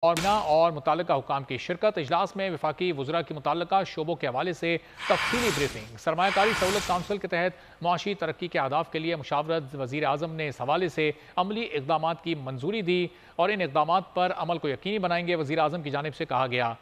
और मुतल्लिका हुकाम की शिरकत। इजलास में वफाकी वज़रा की मुतल्लिका शोबों के हवाले से तफसीली ब्रीफिंग। सरमायाकारी सहूलत काउंसिल के तहत मुआशी तरक्की के अहदाफ के लिए मुशावरत। वज़ीर आज़म ने इस हवाले से अमली इक़दाम की मंजूरी दी और इन इक़दाम पर अमल को यकीनी बनाएंगे। वज़ीर आज़म की जानिब से कहा गया।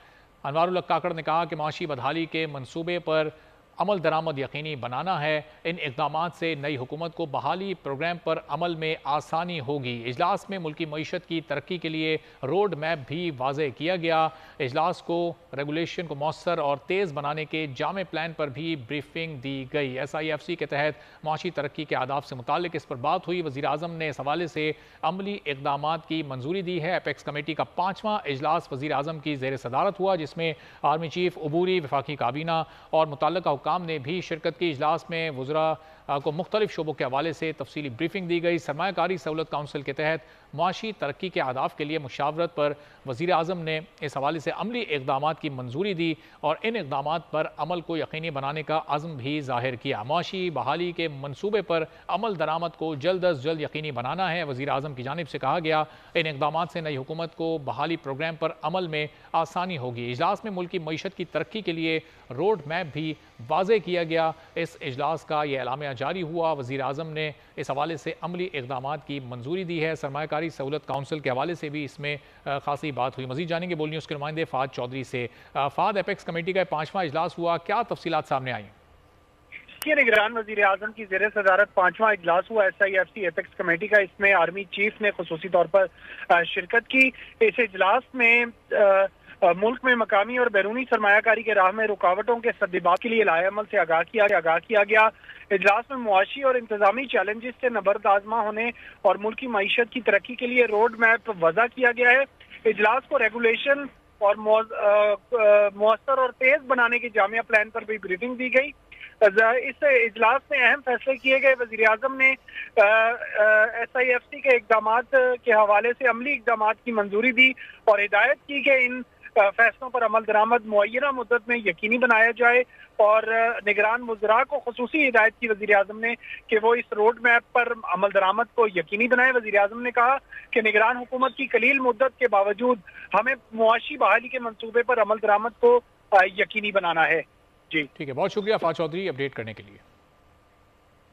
अनवारुल हक काकड़ ने कहा कि मुआशी बदहाली के मनसूबे पर अमल दरामद यकीनी बनाना है। इन इक़दाम से नई हुकूमत को बहाली प्रोग्राम पर अमल में आसानी होगी। इजलास में मुल्की मईशत की तरक्की के लिए रोड मैप भी वाज़े किया गया। इजलास को रेगुलेशन को मौसर और तेज़ बनाने के जामे प्लान पर भी ब्रीफिंग दी गई। SIFC के तहत मुआशी तरक्की के अहदाफ से मुताल्लिक इस पर बात हुई। वज़ीर आज़म ने इस हवाले से अमली इक़दाम की मंजूरी दी है। एपेक्स कमेटी का 5वां इजलास वज़ीर आज़म की ज़ेर सदारत हुआ, जिसमें आर्मी चीफ, अबूरी, वफाकी काबीना और मुतल्लिका हुकाम ने भी शिरकत की। इजलास में वज़रा को मुख्तलिफ शोबों के हवाले से तफसीली ब्रीफिंग दी गई। सरमायाकारी सहूलत काउंसिल के तहत मुआशी तरक्की के अहदाफ के लिए मुशावरत पर वज़ीर आज़म ने इस हवाले से अमली इक़दाम की मंजूरी दी और इन इक़दाम पर अमल को यकीनी बनाने का अज़्म भी ज़ाहिर किया। मुआशी बहाली के मनसूबे पर अमल दरामद को जल्द अज जल्द यकीनी बनाना है। वज़ीर आज़म की जानिब से कहा गया, इन इक़दाम से नई हुकूमत को बहाली प्रोग्राम पर अमल में आसानी होगी। इजलास में मुल्क की मईशत की तरक्की के लिए रोड मैप भी वाज़े किया गया। इस इजलास का यह एलामिया जारी हुआ। वज़ीर आज़म ने इस हवाले से अमली इक़दाम की मंजूरी दी है। सरमायाकारी सहूलत काउंसिल के हवाले से भी इसमें खासी बात हुई। मज़ीद जानेंगे बोल न्यूज़ के नुमाइंदे फ़ाद चौधरी से। फ़ाद, एपेक्स कमेटी का 5वां इजलास हुआ, क्या तफसीलात सामने आई? निगरान वज़ीर आज़म की ज़ेर सदारत 5वां इजलास हुआ SIFC एपेक्स कमेटी का। इसमें आर्मी चीफ ने खुसूसी तौर पर शिरकत की। इस इजलास में मुल्क में मकामी और बैरूनी सरमायाकारी के राह में रुकावटों के सद्दिबाब के लिए लाए अमल से आगाह किया गया। इजलास में मुआशी और इंतजामी चैलेंजेस से नबर्द आजमा होने और मुल्क की मईशत की तरक्की के लिए रोड मैप वज़ा किया गया है। इजलास को रेगुलेशन और मौसर और तेज बनाने के जामिया प्लान पर भी ब्रीफिंग दी गई। इस इजलास में अहम फैसले किए गए। वज़ीर आज़म ने SIFC के इक़दाम के हवाले से अमली इक़दाम की मंजूरी दी और हिदायत की कि इन फैसलों पर अमल दरामद मुअय्यना मुद्दत में यकीनी बनाया जाए और निगरान वज़रा को खुसूसी हिदायत की वज़ीर आज़म ने कि वो इस रोड मैप पर अमल दरामद को यकीनी बनाए। वज़ीर आज़म ने कहा कि निगरान हुकूमत की कलील मुद्दत के बावजूद हमें मुआशी बहाली के मनसूबे पर अमल दरामद को यकीनी बनाना है। जी ठीक है, बहुत शुक्रिया फ़ाद चौधरी अपडेट करने के लिए।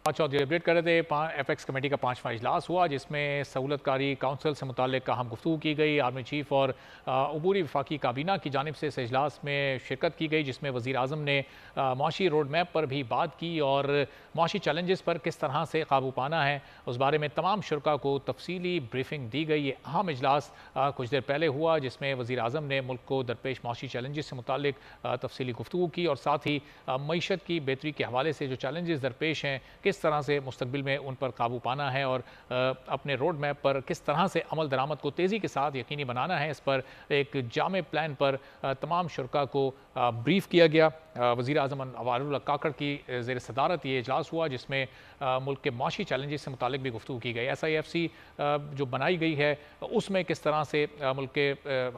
चौधरी अपडेट कर रहे थे। एपेक्स कमेटी का 5वां इजलास हुआ, जिसमें सहूलतकारी काउंसिल से मुताल्लिक अहम गुफ्तगू की गई। आर्मी चीफ और अबूरी वफाकी काबीना की जानिब से इस इजलास में शिरकत की गई, जिसमें वज़ीर आज़म ने मुआशी रोड मैप पर भी बात की और मुआशी चैलेंजेस पर किस तरह से काबू पाना है उस बारे में तमाम शुरा को तफसीली ब्रीफिंग दी गई। ये अहम इजलास कुछ देर पहले हुआ, जिसमें वज़ीर आज़म ने मुल्क को दरपेश मुआशी चैलेंजेस से मुताल्लिक तफसीली गुफ्तगू की और साथ ही मईशत की बेहतरी के हवाले से जो चैलेंजेस दरपेश हैं किस तरह से मुस्तकबिल में उन पर काबू पाना है और अपने रोड मैप पर किस तरह से अमल दरामद को तेज़ी के साथ यकीनी बनाना है, इस पर एक जामे प्लान पर तमाम शुरा को ब्रीफ किया गया। वज़ीर आज़म अनवारुल हक काकड़ की ज़ेर सदारत ये इजलास हुआ, जिसमें मुल्क के माशी चैलेंजेस से मुतालिक भी गुफ्तगू की गई। SIFC जो बनाई गई है उसमें किस तरह से मुल्क के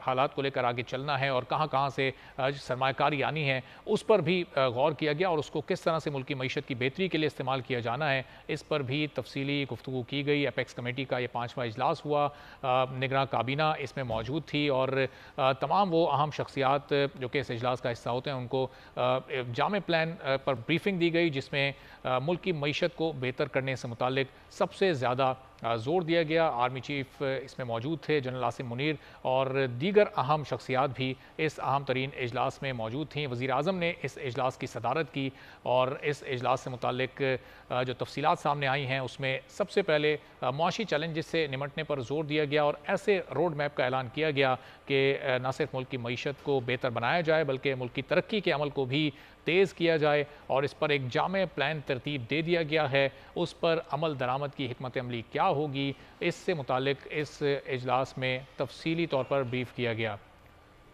हालात को लेकर आगे चलना है और कहाँ कहाँ से सरमायाकारी आनी है उस पर भी गौर किया गया और उसको किस तरह से मुल्क की मईशत की बेहतरी के लिए इस्तेमाल किया जाना है, इस पर भी तफसीली गुफ्तगू की गई। एपेक्स कमेटी का ये 5वां इजलास हुआ। निगरान काबीना इसमें मौजूद थी और तमाम वो अहम शख्सियात जो कि इस इजलास का हिस्सा होते हैं उनको जामे प्लान पर ब्रीफिंग दी गई, जिसमें मुल्क की मईशत को बेहतर करने से मुतालिक सबसे ज़्यादा जोर दिया गया। आर्मी चीफ इसमें मौजूद थे, जनरल आसिम मुनीर और दीगर अहम शख्सियात भी इस अहम तरीन इजलास में मौजूद थीं। वज़ीर आज़म ने इस इजलास की सदारत की और इस इजलास से मुतालिक जो तफसीलात सामने आई हैं उसमें सबसे पहले मुआशी चैलेंजेस से निमटने पर जोर दिया गया और ऐसे रोड मैप का ऐलान किया गया कि न सिर्फ मुल्क की मईशत को बेहतर बनाया जाए बल्कि मुल्क की तरक्की के अमल को भी तेज़ किया जाए और इस पर एक जामे प्लान तरतीब दे दिया गया है। उस पर अमल दरामद की हिकमत अमली क्या होगी, इससे मुतालिक इस इजलास में तफसीली तौर पर ब्रीफ किया गया।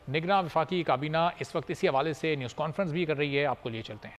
निगरान वफाकी काबीना इस वक्त इसी हवाले से न्यूज़ कॉन्फ्रेंस भी कर रही है, आपको लिए चलते हैं।